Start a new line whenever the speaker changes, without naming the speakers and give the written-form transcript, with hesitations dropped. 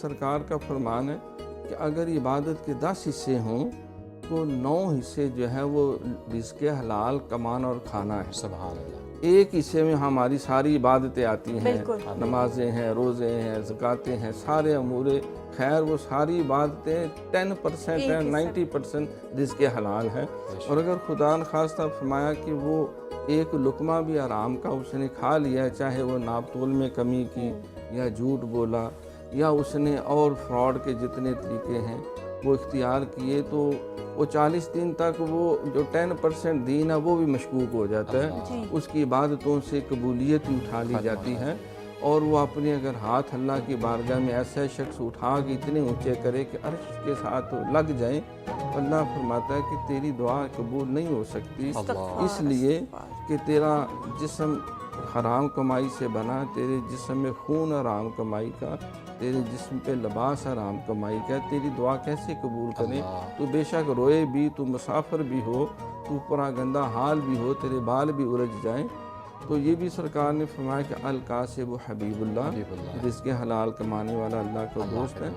سرکار کا فرمان ہے کہ اگر عبادت کے 10 حصے ہوں تو 9 حصے جو ہے وہ رزق حلال کمانا اور کھانا ہے۔
سبحان اللہ۔
ایک حصے میں ہماری ساری عبادتیں آتی ہیں،
بالکل۔
نمازیں ہیں، روزے ہیں، زکاتیں ہیں، سارے امور خیر، وہ ساری عبادتیں 10% ہیں، 90% رزق حلال ہے۔ اور اگر خدا نخواستہ فرمایا کہ وہ ایک لقمہ بھی آرام کا اس نے کھا لیا، چاہے وہ ناپ تول میں کمی کی یا جھوٹ بولا یا اس نے اور فراڈ کے جتنے طریقے ہیں وہ اختیار کیے، تو وہ 40 دن تک وہ جو 10% دین ہے وہ بھی مشکوک ہو جاتا ہے، اس کی عبادتوں سے قبولیت بھی اٹھا لی جاتی ہے، اور وہ اپنے اگر ہاتھ اللہ کی بارگاہ میں ایسا شخص اٹھا کے اتنے اونچے کرے کہ عرش کے ساتھ لگ جائیں، اللہ فرماتا ہے کہ تیری دعا قبول نہیں ہو سکتی، اس لیے کہ تیرا جسم حرام کمائی سے بنا، تیرے جسم میں خون حرام کمائی کا، تیرے جسم پہ لباس حرام کمائی کا، تیری دعا کیسے قبول کریں؟ تو بے شک روئے بھی، تو مسافر بھی ہو، تو پرا گندہ حال بھی ہو، تیرے بال بھی الجھ جائیں۔ تو یہ بھی سرکار نے فرمایا کہ القاسب حبیب اللہ، رزق حلال کمانے والا اللہ کا دوست ہے۔